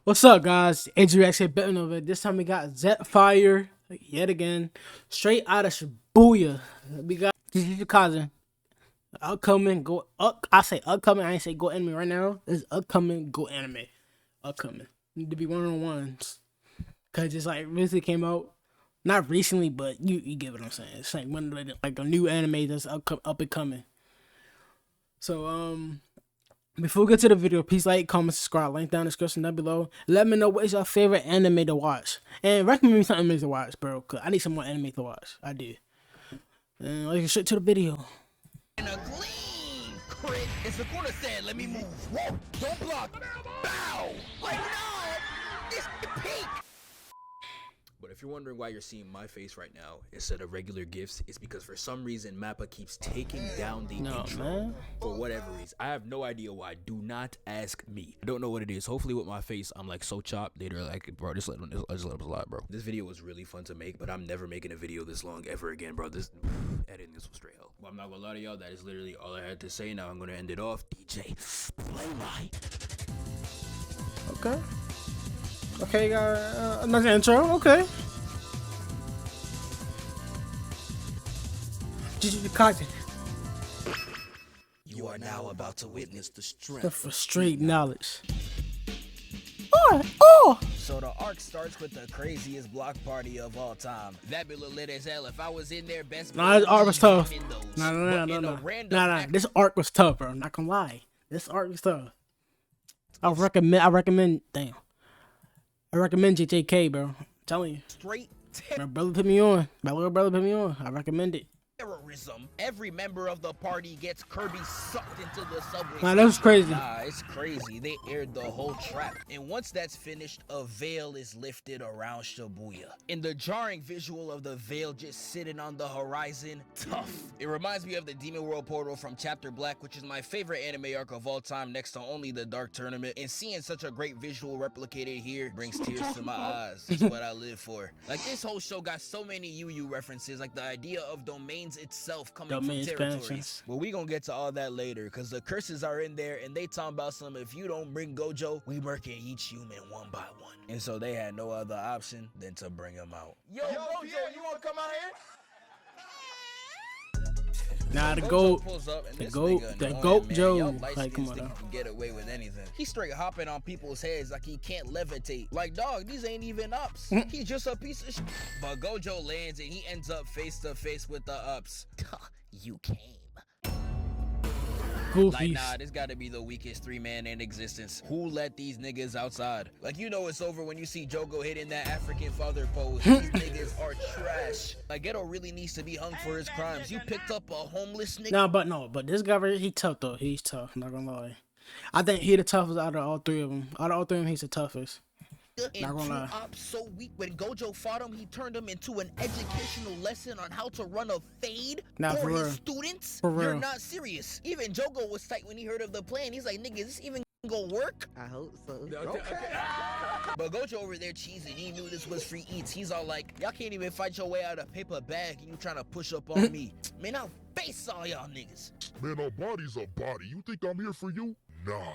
What's up, guys? AJX here, betting over. This time we got Fire yet again, straight out of Shibuya. We got Jujutsu Kaisen, upcoming go up. I say upcoming. I ain't say go anime right now. It's upcoming go anime. Upcoming need to be one-on-ones because it's like recently came out. Not recently, but you get what I'm saying. It's like one of the, like a new anime that's up and coming. So before we get to the video, please like, comment, subscribe, link down in the description down below. Let me know what is your favorite anime to watch. And recommend me some anime to watch, bro, because I need some more anime to watch. I do. And let's get straight to the video. And a clean crit. And Sakura said, let me move. Whoa, don't block. Bow. Like, no, it's peak. But if you're wondering why you're seeing my face right now instead of regular gifts, it's because for some reason Mappa keeps taking down the intro. Man. For whatever reason. I have no idea why. Do not ask me. I don't know what it is. Hopefully with my face, I'm like so chopped. They're like, bro, just let them slide, bro. This video was really fun to make, but I'm never making a video this long ever again, bro. This editing this was straight hell. Well, I'm not gonna lie to y'all. That is literally all I had to say. Now I'm gonna end it off. DJ, play my. Okay. Okay, got another intro. Okay. Jujutsu Kaisen. You are now about to witness the strength for straight knowledge. Oh! So the arc starts with the craziest block party of all time. That be lit as hell. If I was in there, best. Nah, this arc was tough. Nah. This arc was tough, bro. I'm not gonna lie. This arc was tough. I recommend. Damn. I recommend JJK, bro. I'm telling you. Straight. My brother put me on. My little brother put me on. I recommend it. Terrorism. Every member of the party gets Kirby sucked into the subway. Nah, that was crazy. Nah, it's crazy. They aired the whole trap. And once that's finished, a veil is lifted around Shibuya. And the jarring visual of the veil just sitting on the horizon, tough. It reminds me of the Demon World portal from Chapter Black, which is my favorite anime arc of all time, next to only the Dark Tournament. And seeing such a great visual replicated here brings tears to my eyes. It's what I live for. Like, this whole show got so many UU references, like the idea of domains itself coming from territories. But we gonna get to all that later, because the curses are in there and they talking about some, if you don't bring Gojo, we murking each human one by one. And so they had no other option than to bring him out. Yo, Gojo, you wanna come out here? Nah, the goat Joe. Like, come on now. Get away with anything. He's straight hopping on people's heads like he can't levitate. Like, dog, these ain't even ups. He's just a piece of shit. But Gojo lands and he ends up face to face with the ups. You came. Goofies. Like, nah, this gotta be the weakest three-man in existence. Who let these niggas outside? Like, you know it's over when you see Jogo hitting that African father pose. These niggas are trash. Like, Geto really needs to be hung for his crimes. You picked up a homeless nigga. Nah, but this guy right here, he tough though. He's tough, I'm not gonna lie. I think he the toughest out of all three of them. Out of all three of them, he's the toughest. Not gonna lie. Ops so weak, when Gojo fought him, he turned him into an educational lesson on how to run a fade for his students. You're not serious. Even Jogo was tight when he heard of the plan. He's like, nigga, is this even gonna work? I hope so. Okay. But Gojo over there cheesing. He knew this was free eats. He's all like, y'all can't even fight your way out of paper bag and you trying to push up on me. Man, I'll face all y'all niggas. Man, a body's a body. You think I'm here for you? Nah.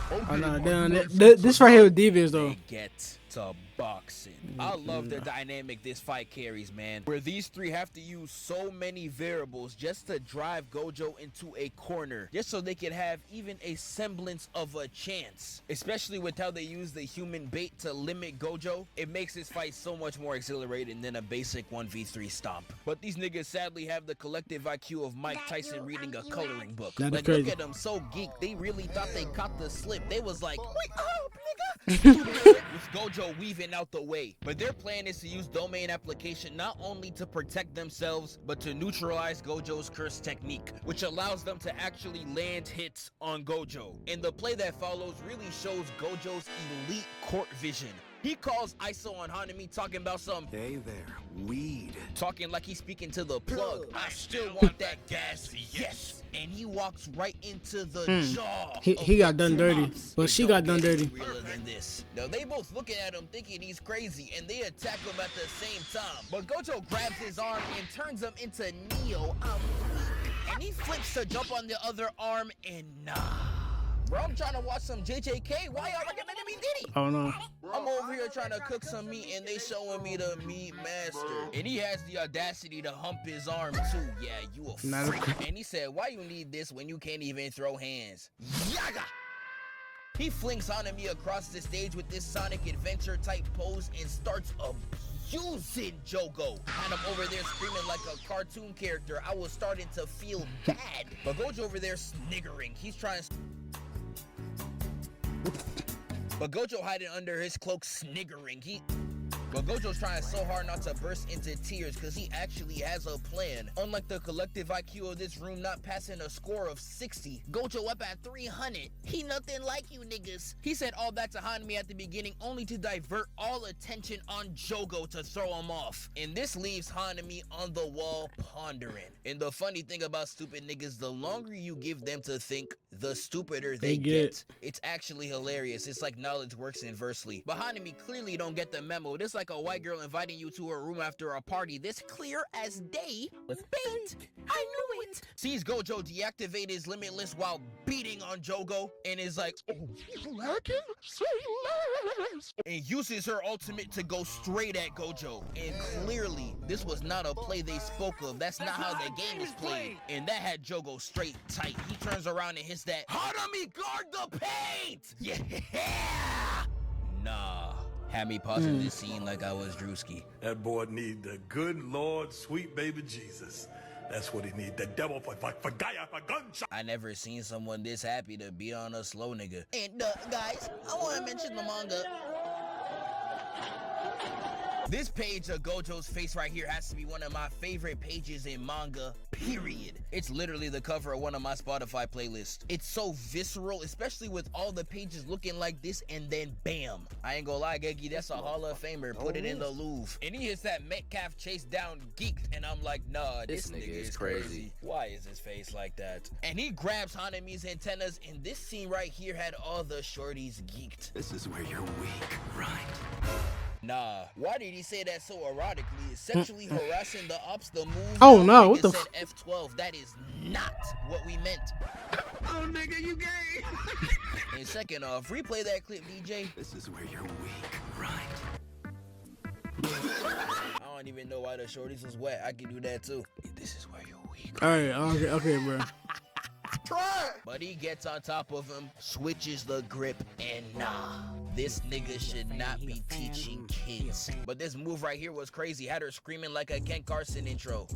Okay, oh no, damn, this right here is devious though. They get to boxing. I love the dynamic this fight carries, man. Where these three have to use so many variables just to drive Gojo into a corner, just so they can have even a semblance of a chance. Especially with how they use the human bait to limit Gojo, it makes this fight so much more exhilarating than a basic 1v3 stomp. But these niggas sadly have the collective IQ of Mike Tyson reading a coloring book. Like, look at them, so geeked. They really thought they caught the slip. They was like, wait up, nigga. With Gojo weaving out the way. But their plan is to use domain application not only to protect themselves, but to neutralize Gojo's curse technique, which allows them to actually land hits on Gojo. And the play that follows really shows Gojo's elite court vision. He calls ISO on Hanami talking about some, hey there, weed. Talking like he's speaking to the plug. I still want that gas, yes. And he walks right into the jaw. He got done dirty. But she got done dirty. Realer than this. Now they both looking at him thinking he's crazy and they attack him at the same time. But Gojo grabs his arm and turns him into Neo. And he flips to jump on the other arm and nah. Bro, I'm trying to watch some JJK. Why y'all recommending me Diddy? Oh no. I'm over here trying to cook some meat and they showing me the meat master. And he has the audacity to hump his arm too. Yeah, you a freak. And he said, why you need this when you can't even throw hands? Yaga! He flings Hanami across the stage with this Sonic Adventure type pose and starts abusing Jogo. And I'm over there screaming like a cartoon character. I was starting to feel bad. But Gojo over there sniggering. He's trying to... But Gojo hiding under his cloak sniggering. But Gojo's trying so hard not to burst into tears because he actually has a plan. Unlike the collective IQ of this room not passing a score of 60, Gojo up at 300. He nothing like you niggas. He said all that to Hanami at the beginning only to divert all attention on Jogo to throw him off. And this leaves Hanami on the wall pondering. And the funny thing about stupid niggas, the longer you give them to think, the stupider they get. It's actually hilarious. It's like knowledge works inversely. But Hanami clearly don't get the memo. This like a white girl inviting you to her room after a party this clear as day with bait. I knew it. Sees Gojo deactivate his limitless while beating on Jogo and is like, oh, you lacking? Say less. And uses her ultimate to go straight at Gojo. And clearly, this was not a play they spoke of. That's not how the game is played. And that had Jogo straight tight. He turns around and hits that, Hanami, guard the paint! Yeah! Nah. Had me pausing this scene like I was Drewski. That boy need the good Lord, sweet baby Jesus. That's what he need. The devil for Gaia for gunshot. I never seen someone this happy to be on a slow nigga. And guys, I want to mention the manga. This page of Gojo's face right here has to be one of my favorite pages in manga, period. It's literally the cover of one of my Spotify playlists. It's so visceral, especially with all the pages looking like this and then bam. I ain't gonna lie, Geki, that's a Hall of Famer. Put it in the Louvre. And he hits that Metcalf chase down geeked and I'm like, nah, this nigga is crazy. Why is his face like that? And he grabs Hanami's antennas and this scene right here had all the shorties geeked. This is where you're weak, right? Nah, why did he say that so erotically? Sexually harassing the ops, the move. Oh no, what the said F12. That is not what we meant. Oh nigga, you gay. And second off, replay that clip, DJ. This is where you're weak, right? I don't even know why the shorties was wet. I can do that too. This is where you're weak. Alright, okay, bro. But he gets on top of him, switches the grip, and nah, this nigga should not be teaching kids. But this move right here was crazy. Had her screaming like a Ken Carson intro.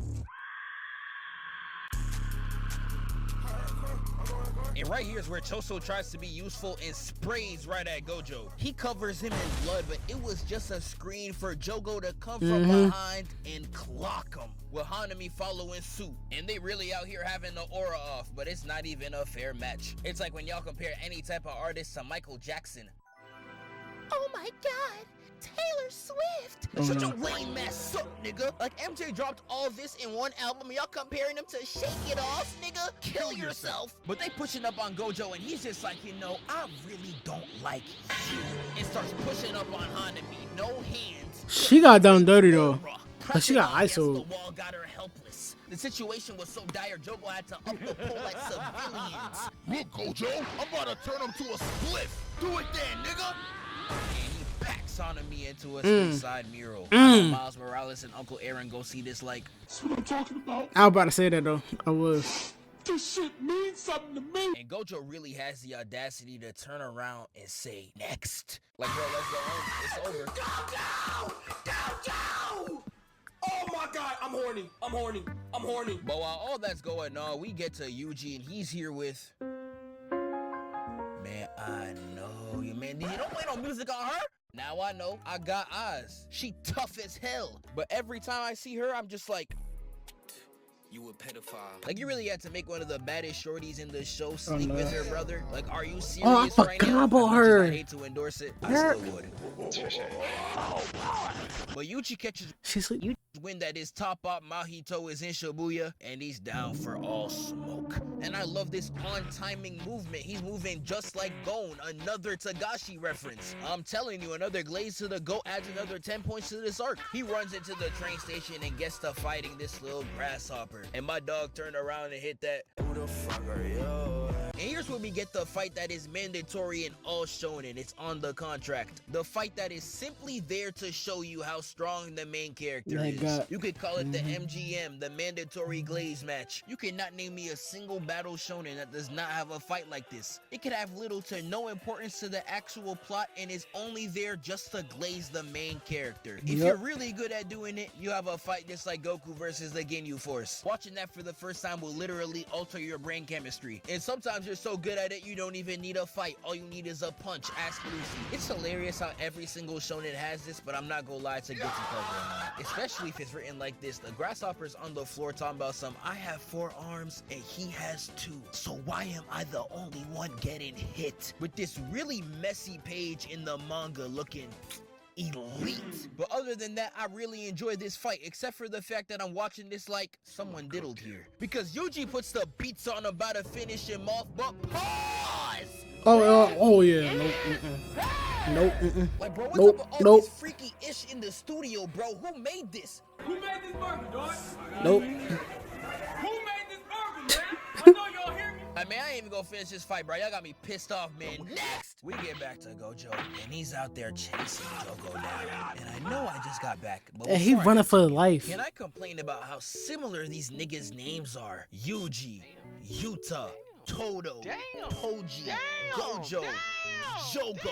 And right here is where Choso tries to be useful and sprays right at Gojo. He covers him in blood, but it was just a screen for Jogo to come from behind and clock him, with Hanami following suit. And they really out here having the aura off, but it's not even a fair match. It's like when y'all compare any type of artist to Michael Jackson. Oh my god, Taylor Swift. Such a lame ass suck, nigga. Like MJ dropped all this in one album and y'all comparing him to Shake It Off, nigga. Kill yourself. But they pushing up on Gojo and he's just like, you know, I really don't like you. And starts pushing up on Hanami. No hands. She got done dirty though. Cause she got ISO. The wall got her helpless. The situation was so dire, Jogo had to up the pole like civilians. Look, Gojo, I'm about to turn him to a spliff. Do it then, nigga. And he packs Hanami into a street-side mural. Miles Morales and Uncle Aaron go see this like... That's what I'm talking about. I was about to say that though. I was. This shit means something to me. And Gojo really has the audacity to turn around and say, next. Like, bro, let's go home. It's over. Gojo! Gojo! Oh my god, I'm horny. I'm horny. I'm horny. But while all that's going on, we get to Yuji and he's here with... Man, I know you, man. You don't play no music on her? Now I know. I got eyes. She tough as hell. But every time I see her, I'm just like... You a pedophile. Like, you really had to make one of the baddest shorties in the show sleep no. with her brother. Like, are you serious I right now? forgot about As much her. as I hate to endorse it. I still would. But Yuji catches She's wind that his top op Mahito is in Shibuya and he's down for all smoke. And I love this on-timing movement. He's moving just like Gon, another Tagashi reference. I'm telling you, another glaze to the goat adds another 10 points to this arc. He runs into the train station and gets to fighting this little grasshopper. And my dog turned around and hit that. Who the fuck are you? And here's here's where we get the fight that is mandatory in all shonen. It's on the contract. The fight that is simply there to show you how strong the main character is. You could call it the MGM, the mandatory glaze match. You cannot name me a single battle shonen that does not have a fight like this. It could have little to no importance to the actual plot and is only there just to glaze the main character. If you're really good at doing it, you have a fight just like Goku versus the Ginyu Force. Watching that for the first time will literally alter your brain chemistry. And sometimes you're so good at it, you don't even need a fight. All you need is a punch. Ask Lucy. It's hilarious how every single shonen has this, but I'm not gonna lie, to get to cover on. Especially if it's written like this. The grasshopper's on the floor talking about some, I have 4 arms and he has 2. So why am I the only one getting hit? With this really messy page in the manga looking elite. But other than that, I really enjoy this fight, except for the fact that I'm watching this like someone diddled here. Because Yuji puts the beats on about to finish him off, but pause! Oh yeah, nope, Like, bro, what's up with all this freaky ish in the studio, bro? Who made this? Who made this burger, dog? Nope. Who made this burger, man? I know y'all hear me. I mean, I ain't even gonna finish this fight, bro. Y'all got me pissed off, man. Next, we get back to Gojo, and he's out there chasing Jogo down. And I know I just got back, but And he running for life. can I complain about how similar these niggas' names are? Yuji, Yuta, Todo, Toji, Gojo, Jogo.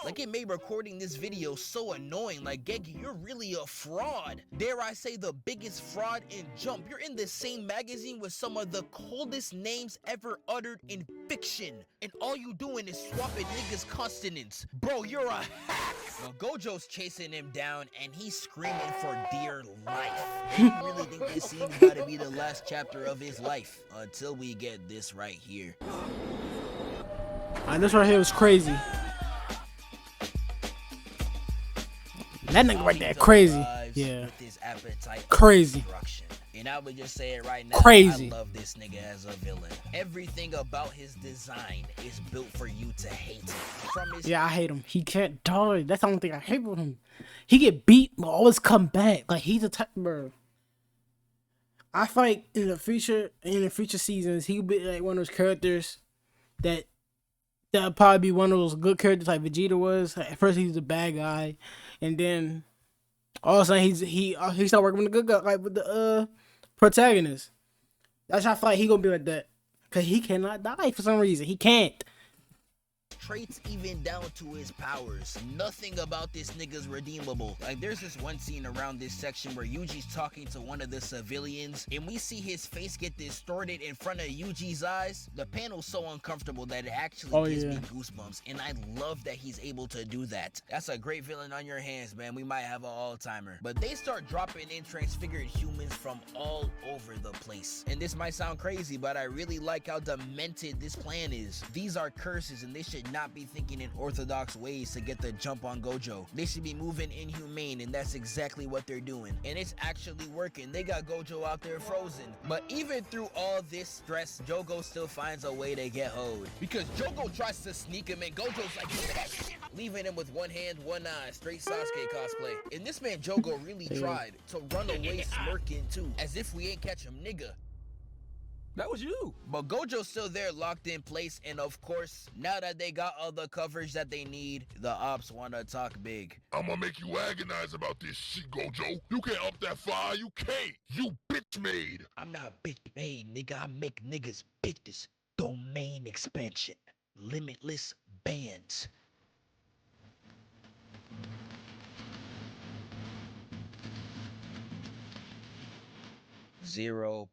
Like, it made recording this video so annoying. Like, Geki, you're really a fraud. Dare I say the biggest fraud in Jump. You're in the same magazine with some of the coldest names ever uttered in fiction. And all you doing is swapping niggas' consonants. Bro, you're a hack. Well, Gojo's chasing him down and he's screaming for dear life. And you really think this scene's gotta be the last chapter of his life? Until we get this right here. This right here was crazy. That nigga right there, crazy. Yeah. Crazy. And I would just say it right now. Crazy. I love this nigga as a villain. Everything about his design is built for you to hate him. From his I hate him. He can't die. That's the only thing I hate with him. He get beat, but always come back. Like, he's a type, bro. I fight in the future seasons. He'll be like one of those characters that'll probably be one of those good characters like Vegeta was. At first, he's a bad guy, and then all of a sudden he started working with the good guy, like with the protagonist. That's how I feel like he gonna be like that, cause he cannot die for some reason. He can't. traits even down to his powers. Nothing about this nigga's redeemable. Like, there's this one scene around this section where Yuji's talking to one of the civilians and we see his face get distorted in front of Yuji's eyes. The panel's so uncomfortable that it actually gives me goosebumps, and I love that he's able to do that. That's a great villain on your hands, man. We might have an all-timer. But they start dropping in transfigured humans from all over the place. And this might sound crazy, but I really like how demented this plan is. These are curses, and they should not be thinking in orthodox ways to get the jump on Gojo. They should be moving inhumane, and that's exactly what they're doing. And it's actually working. They got Gojo out there frozen. But even through all this stress, Jogo still finds a way to get hoed. Because Jogo tries to sneak him, and Gojo's like, leaving him with one hand, one eye, straight Sasuke cosplay. And this man Jogo really tried to run away smirking too, as if we ain't catch him, nigga. That was you. But Gojo's still there, locked in place, and of course, now that they got all the coverage that they need, the ops want to talk big. I'ma make you agonize about this shit, Gojo. You can't up that fire, you can't. You bitch made. I'm not bitch made, nigga. I make niggas bitches. Domain expansion. Limitless bands. .2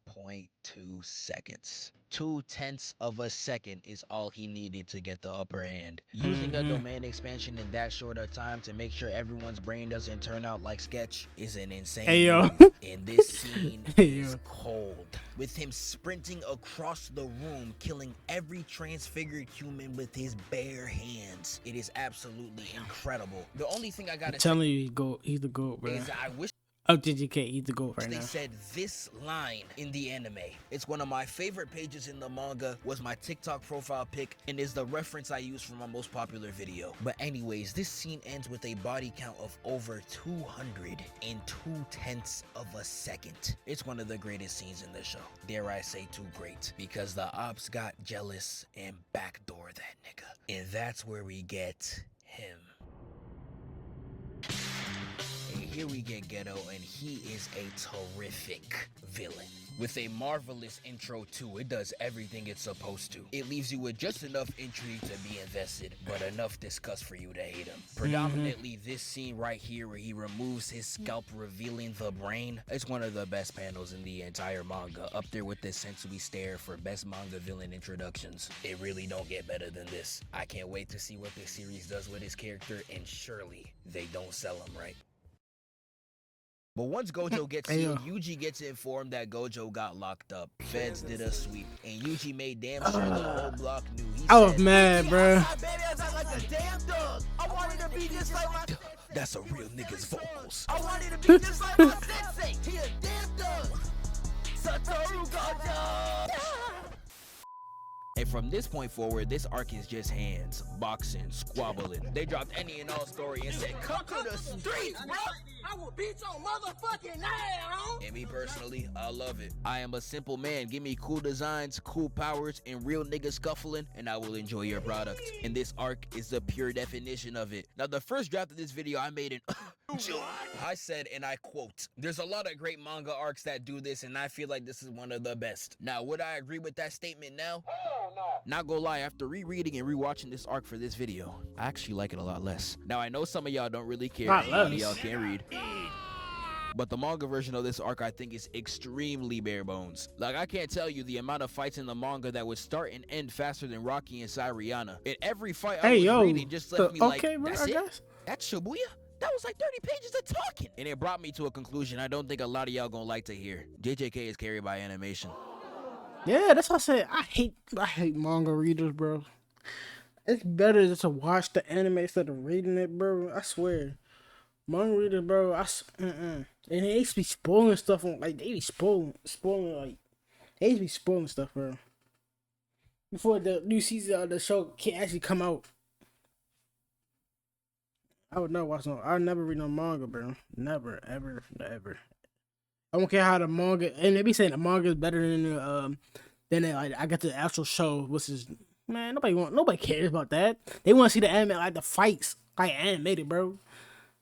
seconds. 0.2 of a second is all he needed to get the upper hand. Using a domain expansion in that short a time to make sure everyone's brain doesn't turn out like sketch is an insane move. And this scene is cold. With him sprinting across the room, killing every transfigured human with his bare hands. It is absolutely incredible. The only thing I gotta telling you, he's the GOAT, bro. is I wish Oh, JJK, he's the GOAT right They now. said this line in the anime. It's one of my favorite pages in the manga, was my TikTok profile pic, and is the reference I use for my most popular video. But anyways, this scene ends with a body count of over 200 in 2/10 of a second. It's one of the greatest scenes in the show. Dare I say too great, because the ops got jealous and backdoor that nigga. And that's where we get him. And here we get Ghetto, and he is a terrific villain. With a marvelous intro too, it does everything it's supposed to. It leaves you with just enough intrigue to be invested, but enough disgust for you to hate him. Predominantly this scene right here where he removes his scalp revealing the brain, it's one of the best panels in the entire manga, up there with this Sensui stare for best manga villain introductions. It really don't get better than this. I can't wait to see what this series does with his character, and surely they don't sell him right. But once Gojo gets sealed, Yuji gets informed that Gojo got locked up. Feds did a sweep, and Yuji made damn sure the whole block knew. I was mad, bro. That's a real nigga's vocals. I wanted to be just like my sensei. He a damn thug. Satoru Gojo. And from this point forward, this arc is just hands, boxing, squabbling. They dropped any and all story and said, come to the streets, bro! I will beat your motherfucking ass. And me personally, I love it. I am a simple man. Give me cool designs, cool powers, and real niggas scuffling, and I will enjoy your product. And this arc is the pure definition of it. Now, the first draft of this video I made in June, I said, and I quote, there's a lot of great manga arcs that do this, and I feel like this is one of the best. Now, would I agree with that statement now? Not gonna lie, after rereading and rewatching this arc for this video, I actually like it a lot less. Now, I know some of y'all don't really care, and none of y'all can read. But the manga version of this arc, I think, is extremely bare bones. Like, I can't tell you the amount of fights in the manga that would start and end faster than Rocky and Sairiyana. In every fight I was reading just left me like, that's it? That's Shibuya? That was like 30 pages of talking. And it brought me to a conclusion I don't think a lot of y'all gonna like to hear. JJK is carried by animation. Yeah, that's what I said. I hate manga readers, bro. It's better just to watch the anime instead of reading it, bro. I swear. Manga readers, bro, and they used to be spoiling stuff on, like, they be spoiling, like, they used to be spoiling stuff, bro. Before the new season of the show can actually come out. I would never watch I would never read no manga, bro. Never, ever, never. I don't care how the manga, and they be saying the manga is better than like, I got the actual show, which is, man, nobody cares about that. They want to see the anime, like the fights, like animated, bro.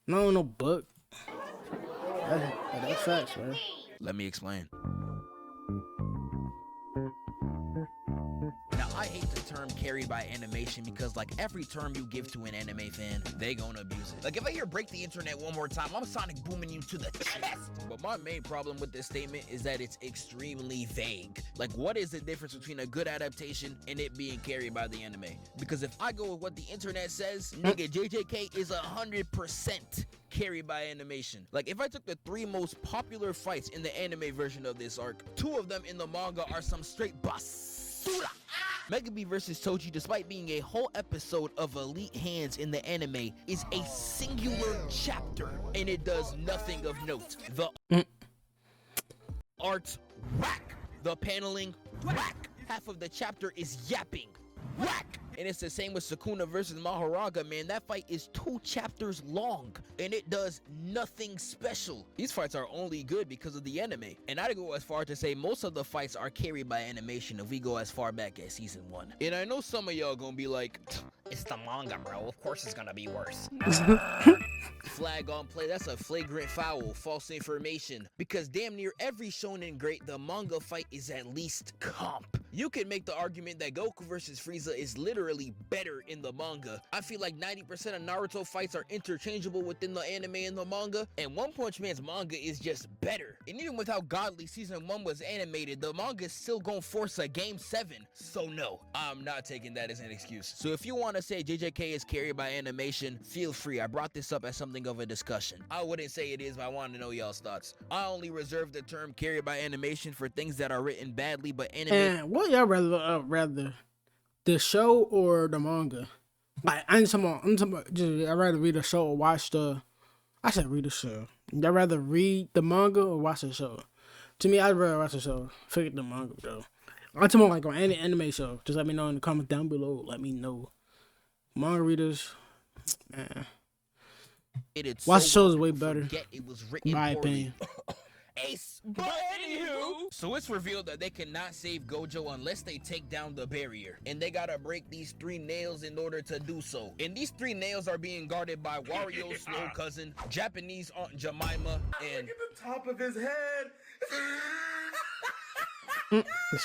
No book. That's facts, bro. Let me explain. Now, I hate the term carried by animation because, like, every term you give to an anime fan, they gonna abuse it. Like, if I hear break the internet one more time, I'm sonic booming you to the chest. But my main problem with this statement is that it's extremely vague. Like, what is the difference between a good adaptation and it being carried by the anime? Because if I go with what the internet says, nigga, JJK is 100% carried by animation. Like, if I took the 3 most popular fights in the anime version of this arc, 2 of them in the manga are some straight basura. Megabe vs. Toji, despite being a whole episode of elite hands in the anime, is a singular chapter, and it does nothing of note. The art, whack. The paneling, whack. Half of the chapter is yapping, whack. And it's the same with Sukuna versus Mahoraga, man. That fight is 2 chapters long, and it does nothing special. These fights are only good because of the anime. And I'd go as far to say most of the fights are carried by animation if we go as far back as season 1. And I know some of y'all gonna be like, it's the manga, bro. Of course it's gonna be worse. Flag on play. That's a flagrant foul. False information. Because damn near every shonen great, the manga fight is at least comp. You can make the argument that Goku versus Frieza is literally better in the manga. I feel like 90% of Naruto fights are interchangeable within the anime and the manga, and One Punch Man's manga is just better. And even with how godly season 1 was animated, the manga is still gonna force a game 7. So no, I'm not taking that as an excuse. So if you want to say JJK is carried by animation, feel free. I brought this up as something of a discussion. I wouldn't say it is, but I want to know y'all's thoughts. I only reserve the term carried by animation for things that are written badly, but anime. And what y'all rather, the show or the manga? Like, I'm talking about, I'd rather read a show or watch the I should read the show. I'd rather read the manga or watch the show. To me, I'd rather watch the show. Forget the manga though. I'm talking like on any anime show. Just let me know in the comments down below. Let me know. Manga readers, man. Watch the show is way better. It was written My poorly. opinion. Ace. But anywho, so it's revealed that they cannot save Gojo unless they take down the barrier, and they gotta break these 3 nails in order to do so. And these 3 nails are being guarded by Wario's slow cousin, Japanese Aunt Jemima, and Look at the top of his head.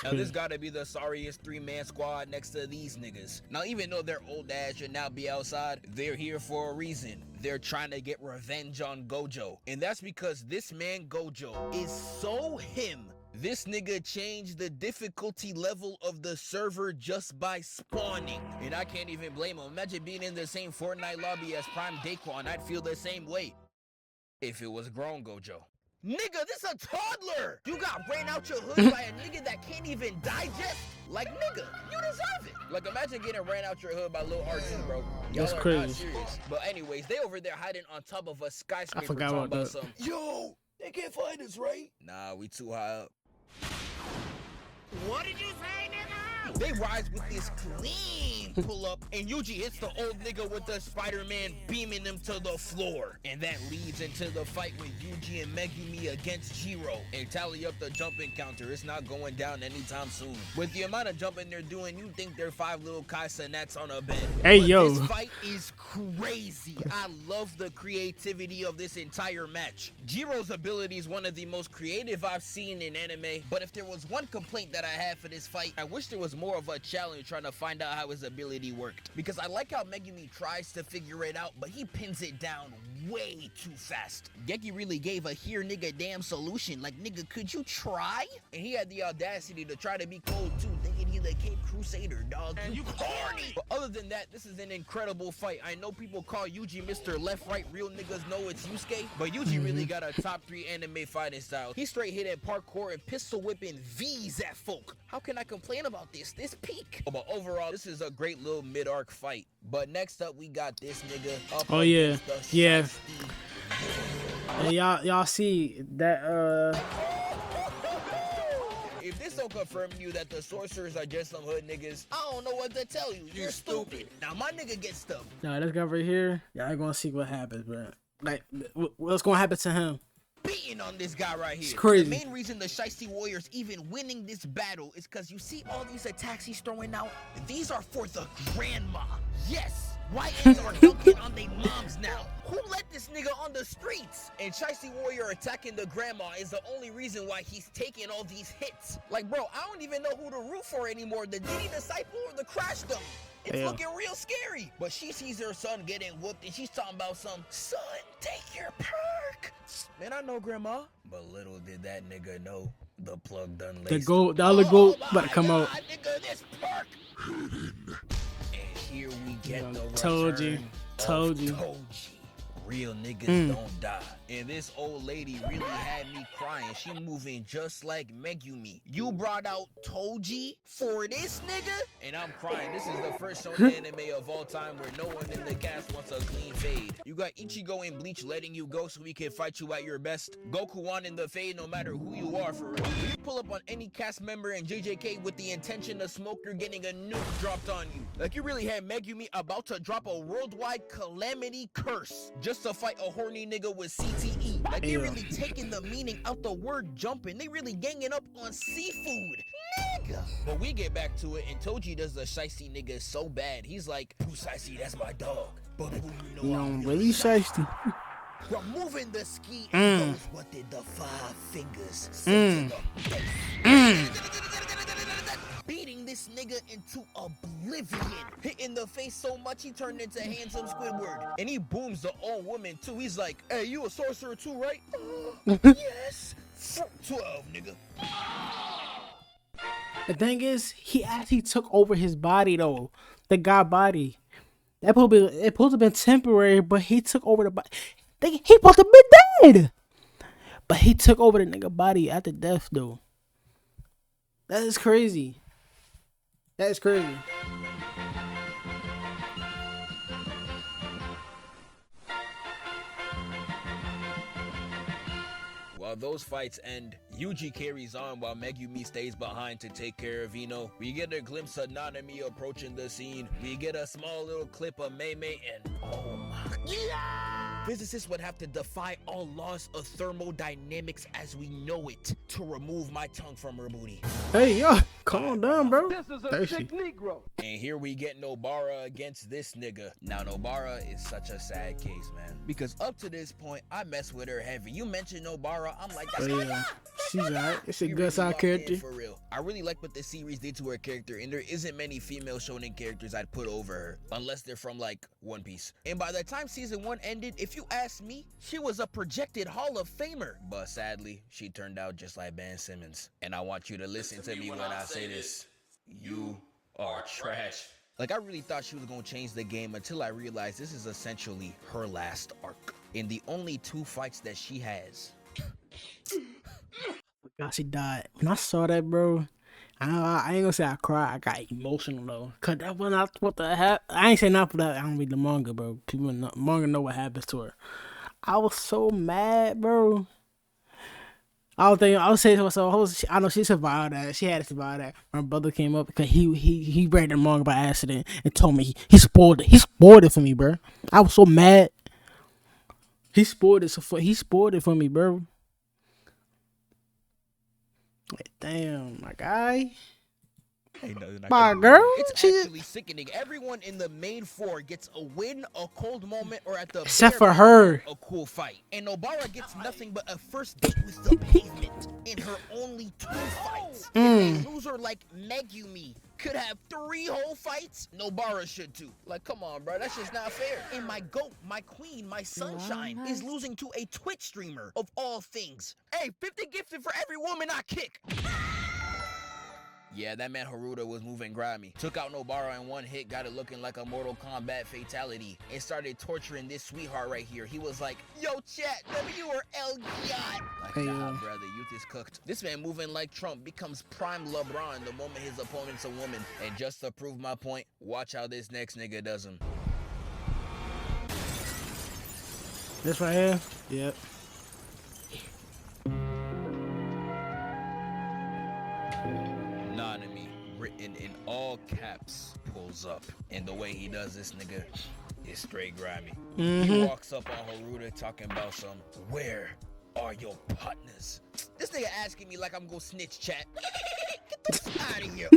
now this gotta be the sorriest 3-man squad next to these niggas. Now even though their old ass should now be outside, they're here for a reason. They're trying to get revenge on Gojo. And that's because this man Gojo is so him. This nigga changed the difficulty level of the server just by spawning. And I can't even blame him. Imagine being in the same Fortnite lobby as Prime Daquan. I'd feel the same way if it was grown Gojo. Nigga, this a toddler! You got ran out your hood by a nigga that can't even digest? Like, nigga, you deserve it. Like, imagine getting ran out your hood by Lil R2, bro. Y'all That's are crazy. not serious. But anyways, they over there hiding on top of a skyscraper I forgot talking about that. some, yo, they can't find us, right? Nah, we too high up. What did you say, nigga? They rise with this clean pull up, and Yuji hits the old nigga with the Spider-Man beaming him to the floor. And that leads into the fight with Yuji and Megumi against Jiro. And tally up the jumping counter. It's not going down anytime soon. With the amount of jumping they're doing, you think they're 5 little Kaisenets on a bed. Hey, But yo. this fight is crazy. I love the creativity of this entire match. Jiro's ability is one of the most creative I've seen in anime. But if there was one complaint that I had for this fight, I wish there was more of a challenge trying to find out how his ability worked. Because I like how Megumi tries to figure it out, but he pins it down way too fast. Geki really gave a here nigga damn solution. Like, nigga, could you try? And he had the audacity to try to be cold too, thinking he's a Cape Crusader, dog. And you corny! But other than that, this is an incredible fight. I know people call Yuji Mr. Left Right, real niggas know it's Yusuke, but Yuji really got a top 3 anime fighting style. He straight hit at parkour and pistol whipping V's at folk. How can I complain about this? This peak. But overall, this is a great little mid-arc fight. But next up, we got this nigga up. Oh yeah, against the yeah. shiesty. And y'all see that If this don't confirm you that the sorcerers are just some hood niggas, I don't know what to tell you. You're stupid. Now my nigga gets stumped. no, this guy right here, y'all gonna see what happens, bro. Like, what's gonna happen to him? Beating on this guy right here. It's crazy. The main reason the Shiesty Warriors even winning this battle is because you see all these attacks he's throwing out? These are for the grandma. Yes, YNs are dunking on their moms now. Who let this nigga on the streets? And Shiesty Warrior attacking the grandma is the only reason why he's taking all these hits. Like, bro, I don't even know who to root for anymore, the Diddy Disciple or the Crash Dummy. It's looking real scary. But she sees her son getting whooped and she's talking about some, son, take your perk. Man, I know grandma. But little did that nigga know the plug done laced. The other goat about to come out. Nigga, this perk. And here we get the Told you. return Told of you. Toji. Real niggas don't die. And this old lady really had me crying. She moving just like Megumi. You brought out Toji for this nigga? And I'm crying. This is the first shonen anime of all time where no one in the cast wants a clean fade. You got Ichigo in Bleach letting you go so he can fight you at your best. Goku on in the fade no matter who you are for real. If you pull up on any cast member in JJK with the intention to smoke, you're getting a nuke dropped on you. Like you really had Megumi about to drop a worldwide calamity curse just to fight a horny nigga with CTE. Like they really taking the meaning out the word jumping. They really ganging up on seafood. Nigga. But we get back to it and Toji does the shiesty nigga so bad. He's like, precisely, that's my dog. But who you know I'm really shiesty. Removing the ski and goes, what did the 5 fingers say to the face? Beating this nigga into oblivion. Hitting the face so much he turned into handsome Squidward. And he booms the old woman too. He's like, hey, you a sorcerer too, right? Yes. 12, nigga. The thing is, he actually took over his body though. The guy body. That supposed to have been temporary, but he took over the body. He supposed to be dead. But he took over the nigga body after death though. That is crazy. That is crazy. those fights end, Yuji carries on while Megumi stays behind to take care of Ino. We get a glimpse of Nanami approaching the scene. We get a small little clip of Mei Mei, and oh my god. Physicists would have to defy all laws of thermodynamics as we know it to remove my tongue from her booty. Hey, yo, calm down, bro. This is a Thirsty. sick Negro. And here we get Nobara against this nigga. Now, Nobara is such a sad case, man. Because up to this point, I mess with her heavy. You mentioned Nobara, I'm like, that's my guy. She's alright. It's a She good really side locked in character. for real. I really like what the series did to her character, and there isn't many female shonen characters I'd put over her, unless they're from like One Piece. And by the time season 1 ended, if you ask me, she was a projected Hall of Famer. But sadly, she turned out just like Ben Simmons. And I want you to listen to me when I say this. You are trash. Like, I really thought she was gonna change the game until I realized this is essentially her last arc. In the only 2 fights that she has. God, she died. When I saw that, bro, I ain't gonna say I cried. I got emotional though, cause that was not what the hell. I ain't say not for that. I don't read the manga, bro. People know, manga know what happens to her. I was so mad, bro. I was saying to myself, I know she survived that. She had to survive that. My brother came up because he read the manga by accident and told me he spoiled it. He spoiled it for me, bro. I was so mad. He spoiled it for me, bro. Like, damn, my guy. My girl. It's actually sickening. Everyone in the main 4 gets a win, a cold moment, or at the Except bare for her. a cool fight. And Nobara gets nothing but a first date with the pavement in her only 2 fights. If a loser like Megumi could have 3 whole fights, Nobara should too. Like, come on, bro, that's just not fair. And my goat, my queen, my sunshine is losing to a Twitch streamer of all things. Hey, 50 gifted for every woman I kick. Yeah, that man Haruta was moving grimy. Took out Nobara in 1 hit, got it looking like a Mortal Kombat fatality, and started torturing this sweetheart right here. He was like, yo, chat, W or L God? Like, nah, brother, youth is cooked. This man moving like Trump becomes prime LeBron the moment his opponent's a woman. And just to prove my point, watch how this next nigga does him. This right here? Yep. Nanami, written in all caps, pulls up. And the way he does this nigga is straight grimy. He walks up on Haruta talking about some, where are your partners? This nigga asking me like I'm gonna snitch, chat. Get the fuck out of here.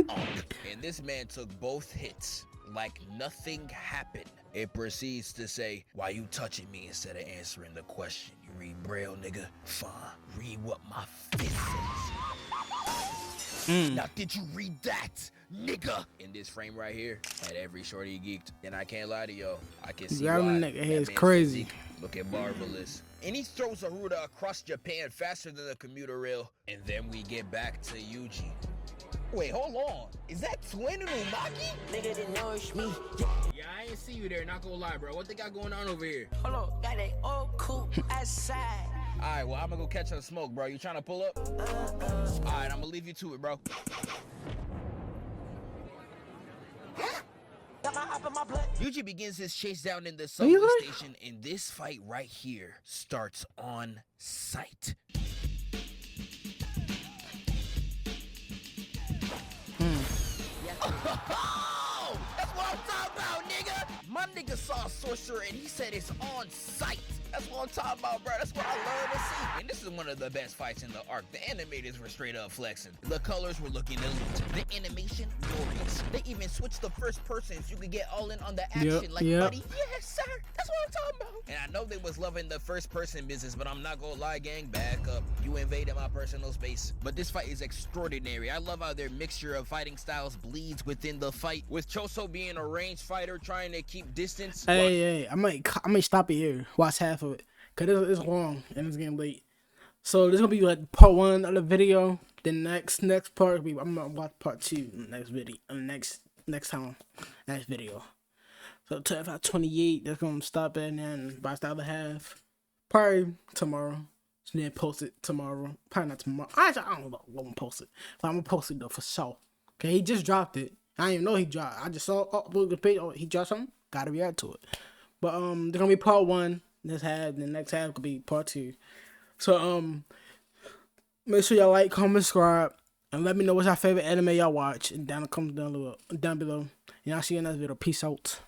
And this man took both hits like nothing happened. It proceeds to say, why you touching me instead of answering the question? You read Braille, nigga? Fine, read what my fist says. Now, did you read that, nigga? In this frame right here, had every shorty geeked. And I can't lie to y'all, I can see why. Nigga here is crazy. Looking marvelous. And he throws Haruta across Japan faster than a commuter rail. And then we get back to Yuji. Wait, hold on. Is that Twin and Umaki? Nigga didn't know it's me. Yeah, I ain't see you there, not gonna lie, bro. What they got going on over here? Hold on, got that old coupe outside. Alright, well, I'm gonna go catch some smoke, bro. You trying to pull up? Alright, I'm gonna leave you to it, bro. Yuji begins his chase down in the subway station, and this fight right here starts on sight. Oh, that's what I'm talking about, nigga. My nigga saw a sorcerer and he said it's on sight. That's what I'm talking about, bro. That's what I love to see. And this is one of the best fights in the arc. The animators were straight up flexing. The colors were looking elite. The animation, glorious. They even switched the first person so you could get all in on the action. Buddy, yes, sir. That's what I'm talking about. And I know they was loving the first person business, but I'm not gonna lie, gang. Back up. You invaded my personal space. But this fight is extraordinary. I love how their mixture of fighting styles bleeds within the fight. With Choso being a ranged fighter trying to keep distance. Hey, I might stop it here. Watch half of it. Cause it's long and it's getting late. So this is gonna be like part 1 of the video. The next part will be, I'm gonna watch part 2 in the next video. Next video. So till about 28, that's gonna stop it, and then by the other half, probably tomorrow. So then post it tomorrow. Probably not tomorrow. I don't know when I'm gonna post it. But I'm gonna post it though for sure. Okay, he just dropped it. I didn't even know he dropped. I just saw the page. Oh, he dropped something. Gotta react to it. But there's gonna be part 1. The next half could be part 2. So Make sure y'all like, comment, subscribe, and let me know what's your favorite anime y'all watch. And down in the comments down below. And y'all see you in another video. Peace out.